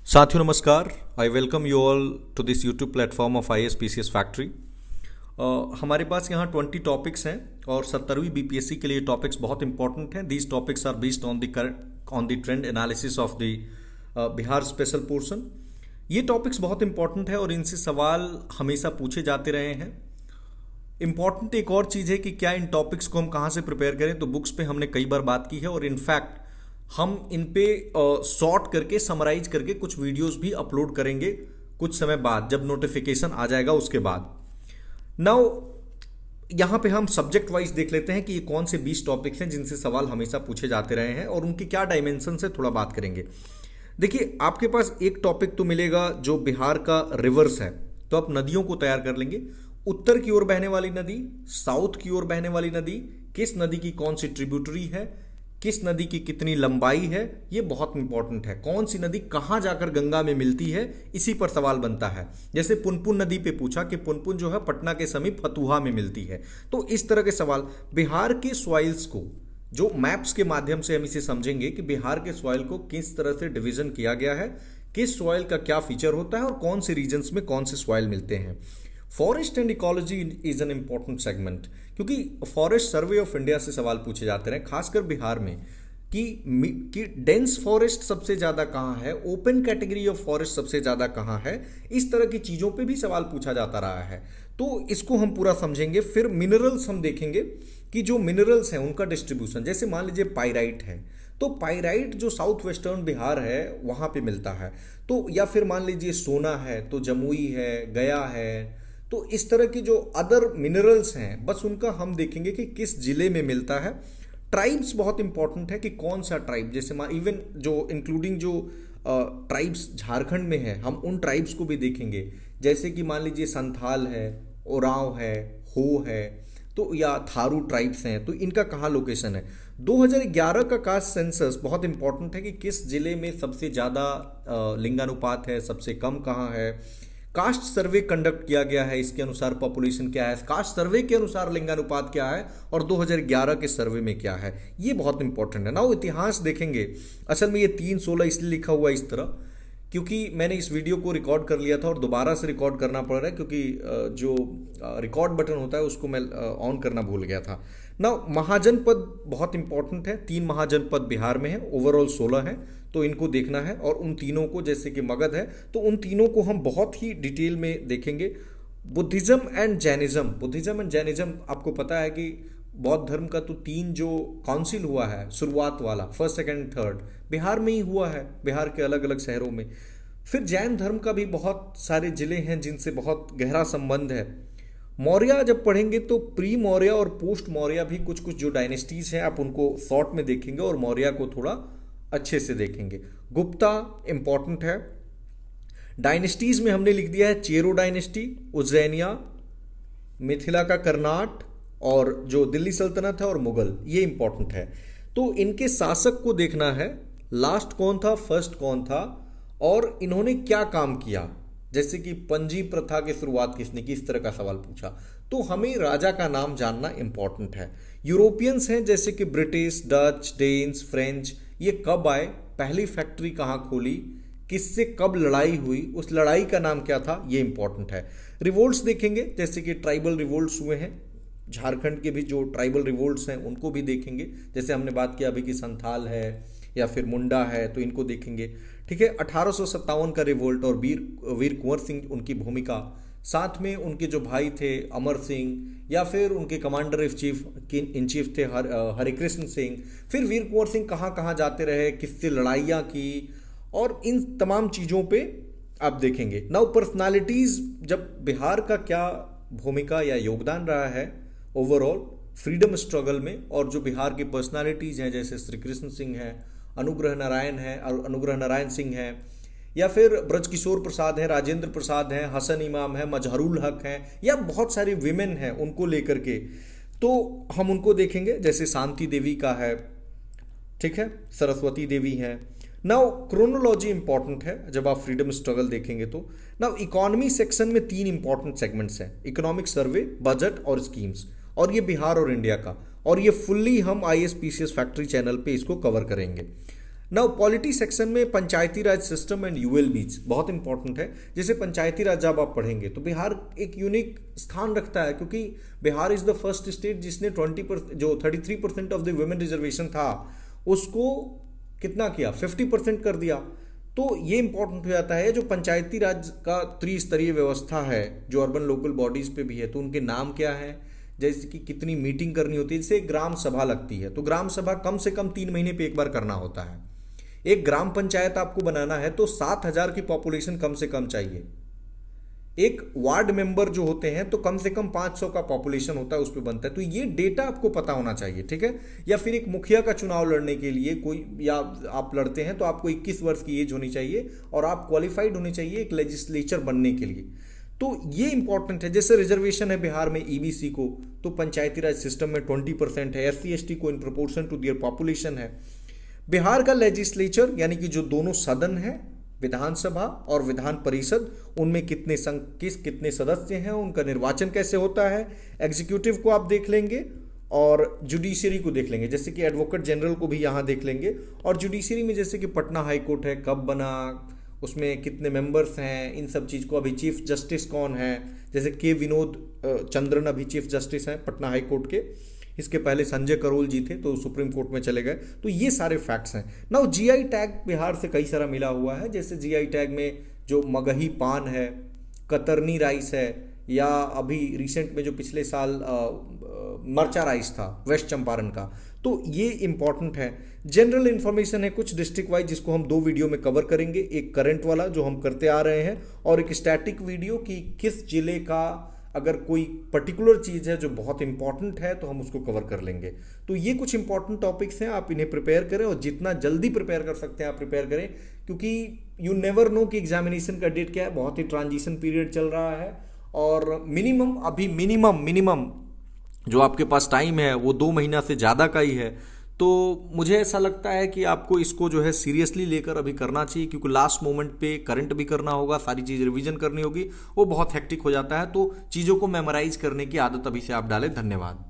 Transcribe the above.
साथियों नमस्कार। I welcome you all to this YouTube platform of ISPCS factory. हमारे पास यहाँ 20 टॉपिक्स हैं और 17वीं BPSC के लिए टॉपिक्स बहुत इंपॉर्टेंट हैं। These topics are based on the trend analysis of the Bihar special portion. ये टॉपिक्स बहुत इंपॉर्टेंट है और इनसे सवाल हमेशा पूछे जाते रहे हैं। इम्पॉर्टेंट एक और चीज़ है कि क्या इन टॉपिक्स को हम कहाँ से प्रिपेयर करें, तो बुक्स पे हमने कई बार बात की है और इनफैक्ट हम इन पे सॉर्ट करके समराइज करके कुछ वीडियोस भी अपलोड करेंगे कुछ समय बाद, जब नोटिफिकेशन आ जाएगा उसके बाद। नाउ यहाँ पे हम सब्जेक्ट वाइज देख लेते हैं कि ये कौन से 20 टॉपिक्स हैं जिनसे सवाल हमेशा पूछे जाते रहे हैं और उनके क्या डायमेंशन से थोड़ा बात करेंगे। देखिए, आपके पास एक टॉपिक तो मिलेगा जो बिहार का रिवर्स है, तो आप नदियों को तैयार कर लेंगे। उत्तर की ओर बहने वाली नदी, साउथ की ओर बहने वाली नदी, किस नदी की कौन सी ट्रिब्यूटरी है, किस नदी की कितनी लंबाई है, ये बहुत इंपॉर्टेंट है। कौन सी नदी कहाँ जाकर गंगा में मिलती है, इसी पर सवाल बनता है। जैसे पुनपुन नदी पे पूछा कि पुनपुन जो है पटना के समीप फतुहा में मिलती है। तो इस तरह के सवाल बिहार के सॉइल्स को, जो मैप्स के माध्यम से हम इसे समझेंगे कि बिहार के सॉइल को किस तरह से डिवीजन किया गया है, किस सॉइल का क्या फीचर होता है और कौन से रीजन्स में कौन से सॉइल मिलते हैं। Forest and ecology is an important segment, क्योंकि फॉरेस्ट सर्वे ऑफ इंडिया से सवाल पूछे जाते रहे, खासकर बिहार में, कि डेंस फॉरेस्ट सबसे ज्यादा कहाँ है, ओपन कैटेगरी ऑफ फॉरेस्ट सबसे ज्यादा कहाँ है। इस तरह की चीजों पे भी सवाल पूछा जाता रहा है, तो इसको हम पूरा समझेंगे। फिर मिनरल्स हम देखेंगे कि जो मिनरल्स हैं उनका डिस्ट्रीब्यूशन। जैसे मान लीजिए पाइराइट है, तो पाइराइट जो साउथ वेस्टर्न बिहार है वहां पे मिलता है। तो या फिर मान लीजिए सोना है तो जमुई है, गया है। तो इस तरह की जो अदर मिनरल्स हैं, बस उनका हम देखेंगे कि किस जिले में मिलता है। ट्राइब्स बहुत इंपॉर्टेंट है कि कौन सा ट्राइब, जैसे इवन जो इंक्लूडिंग जो ट्राइब्स झारखंड में है, हम उन ट्राइब्स को भी देखेंगे। जैसे कि मान लीजिए संथाल है, ओरांव है, हो है, तो या थारू ट्राइब्स हैं, तो इनका कहाँ लोकेशन है। 2011 का कास्ट सेंसस बहुत इंपॉर्टेंट है कि किस जिले में सबसे ज़्यादा लिंगानुपात है, सबसे कम कहाँ है। कास्ट सर्वे कंडक्ट किया गया है, इसके अनुसार पॉपुलेशन क्या है, कास्ट सर्वे के अनुसार लिंगानुपात क्या है और 2011 के सर्वे में क्या है, ये बहुत इंपॉर्टेंट है ना। वो इतिहास देखेंगे। असल में ये 3/16 इसलिए लिखा हुआ इस तरह क्योंकि मैंने इस वीडियो को रिकॉर्ड कर लिया था और दोबारा से रिकॉर्ड करना पड़ रहा है, क्योंकि जो रिकॉर्ड बटन होता है उसको मैं ऑन करना भूल गया था ना। महाजनपद बहुत इंपॉर्टेंट है। 3 महाजनपद बिहार में है, ओवरऑल 16 है, तो इनको देखना है। और उन तीनों को, जैसे कि मगध है, तो उन तीनों को हम बहुत ही डिटेल में देखेंगे। बुद्धिज्म एंड जैनिज्म आपको पता है कि बौद्ध धर्म का तो 3 जो काउंसिल हुआ है, शुरुआत वाला, फर्स्ट सेकंड थर्ड, बिहार में ही हुआ है, बिहार के अलग अलग शहरों में। फिर जैन धर्म का भी बहुत सारे जिले हैं जिनसे बहुत गहरा संबंध है। मौर्य जब पढ़ेंगे तो प्री मौर्य और पोस्ट मौर्य भी कुछ कुछ जो डायनेस्टीज हैं आप उनको शॉर्ट में देखेंगे और मौर्य को थोड़ा अच्छे से देखेंगे। गुप्ता इंपॉर्टेंट है। डायनेस्टीज में हमने लिख दिया है चेरो डायनेस्टी, उज्जैनिया, मिथिला का कर्नाट, और जो दिल्ली सल्तनत है और मुगल, ये इंपॉर्टेंट है। तो इनके शासक को देखना है, लास्ट कौन था, फर्स्ट कौन था, और इन्होंने क्या काम किया। जैसे कि पंजी प्रथा की शुरुआत किसने की, इस तरह का सवाल पूछा, तो हमें राजा का नाम जानना इंपॉर्टेंट है। यूरोपियंस हैं जैसे कि ब्रिटिश, डच, डेन्स, फ्रेंच, ये कब आए, पहली फैक्ट्री कहाँ खोली, किससे कब लड़ाई हुई, उस लड़ाई का नाम क्या था, ये इंपॉर्टेंट है। रिवोल्ट्स देखेंगे, जैसे कि ट्राइबल रिवोल्ट्स हुए हैं, झारखंड के भी जो ट्राइबल रिवोल्ट्स हैं उनको भी देखेंगे। जैसे हमने बात किया अभी कि संथाल है या फिर मुंडा है, तो इनको देखेंगे। ठीक है, 1857 का रिवोल्ट और वीर कुंवर सिंह उनकी भूमिका, साथ में उनके जो भाई थे अमर सिंह, या फिर उनके कमांडर इन चीफ थे हरिकृष्ण सिंह। फिर वीर कुंवर सिंह कहाँ कहाँ जाते रहे, किससे लड़ाइयाँ की, और इन तमाम चीज़ों पे आप देखेंगे। नाउ पर्सनालिटीज, जब बिहार का क्या भूमिका या योगदान रहा है ओवरऑल फ्रीडम स्ट्रगल में, और जो बिहार की पर्सनालिटीज हैं जैसे श्री कृष्ण सिंह हैं, अनुग्रह नारायण सिंह हैं, या फिर ब्रजकिशोर प्रसाद हैं, राजेंद्र प्रसाद हैं, हसन इमाम हैं, मजहरुल हक हैं, या बहुत सारी विमेन हैं, उनको लेकर के तो हम उनको देखेंगे। जैसे शांति देवी का है, ठीक है, सरस्वती देवी हैं। नाउ क्रोनोलॉजी इंपॉर्टेंट है जब आप फ्रीडम स्ट्रगल देखेंगे तो। नाउ इकोनॉमी सेक्शन में 3 इंपॉर्टेंट सेगमेंट्स हैं, इकोनॉमिक सर्वे, बजट और स्कीम्स, और ये बिहार और इंडिया का, और ये फुल्ली हम ISPCS फैक्ट्री चैनल पे इसको कवर करेंगे। नाउ पॉलिटी सेक्शन में पंचायती राज सिस्टम एंड यूएलबीज बहुत इंपॉर्टेंट है। जैसे पंचायती राज जब आप पढ़ेंगे तो बिहार एक यूनिक स्थान रखता है, क्योंकि Bihar is the first state जिसने 20% जो 33% ऑफ द वुमेन रिजर्वेशन था उसको कितना किया, 50% कर दिया। तो ये इंपॉर्टेंट हो जाता है। जो पंचायती राज का त्रिस्तरीय व्यवस्था है जो अर्बन लोकल बॉडीज पे भी है, तो उनके नाम क्या है, जैसे कि कितनी मीटिंग करनी होती है। जैसे ग्राम सभा लगती है तो ग्राम सभा कम से कम 3 महीने पे एक बार करना होता है। एक ग्राम पंचायत आपको बनाना है तो 7,000 की पॉपुलेशन कम से कम चाहिए। एक वार्ड मेंबर जो होते हैं तो कम से कम 500 का पॉपुलेशन होता है, उस पर बनता है। तो ये डेटा आपको पता होना चाहिए, ठीक है। या फिर एक मुखिया का चुनाव लड़ने के लिए कोई, या आप लड़ते हैं तो आपको 21 वर्ष की एज होनी चाहिए और आप क्वालिफाइड होने चाहिए एक लेजिस्लेचर बनने के लिए। तो ये इंपॉर्टेंट है। जैसे रिजर्वेशन है बिहार में ईबीसी को, तो पंचायती राज सिस्टम में 20% है। एससी एसटी को in proportion to their population है। बिहार का लेजिस्लेचर यानी कि जो दोनों सदन है, विधानसभा और विधान परिषद, उनमें कितने सदस्य हैं, उनका निर्वाचन कैसे होता है। एग्जीक्यूटिव को आप देख लेंगे और जुडिशरी को देख लेंगे, जैसे कि एडवोकेट जनरल को भी यहाँ देख लेंगे। और जुडिशरी में जैसे कि पटना हाई कोर्ट है, कब बना, उसमें कितने मेंबर्स हैं, इन सब चीज़ को। अभी चीफ जस्टिस कौन है, जैसे के विनोद चंद्रन अभी चीफ जस्टिस हैं पटना हाई कोर्ट के। इसके पहले संजय करोल जी थे तो सुप्रीम कोर्ट में चले गए। तो ये सारे फैक्ट्स हैं। नाउ जीआई टैग बिहार से कई सारा मिला हुआ है। जैसे जीआई टैग में जो मगही पान है, कतरनी राइस है, या अभी रिसेंट में जो पिछले साल मरचा राइस था वेस्ट चंपारण का, तो ये इंपॉर्टेंट है। जनरल इन्फॉर्मेशन है कुछ डिस्ट्रिक्ट वाइज, जिसको हम 2 वीडियो में कवर करेंगे। एक करंट वाला जो हम करते आ रहे हैं, और एक स्टैटिक वीडियो कि किस जिले का अगर कोई पर्टिकुलर चीज़ है जो बहुत इंपॉर्टेंट है तो हम उसको कवर कर लेंगे। तो ये कुछ इंपॉर्टेंट टॉपिक्स हैं, आप इन्हें प्रिपेयर करें और जितना जल्दी प्रिपेयर कर सकते हैं आप प्रिपेयर करें, क्योंकि यू नेवर नो कि एग्जामिनेशन का डेट क्या है। बहुत ही ट्रांजिशन पीरियड चल रहा है और मिनिमम जो आपके पास टाइम है वो 2 महीना से ज़्यादा का ही है। तो मुझे ऐसा लगता है कि आपको इसको जो है सीरियसली लेकर अभी करना चाहिए, क्योंकि लास्ट मोमेंट पे करंट भी करना होगा, सारी चीज़ रिवीजन करनी होगी, वो बहुत हेक्टिक हो जाता है। तो चीज़ों को मेमोराइज करने की आदत अभी से आप डालें। धन्यवाद।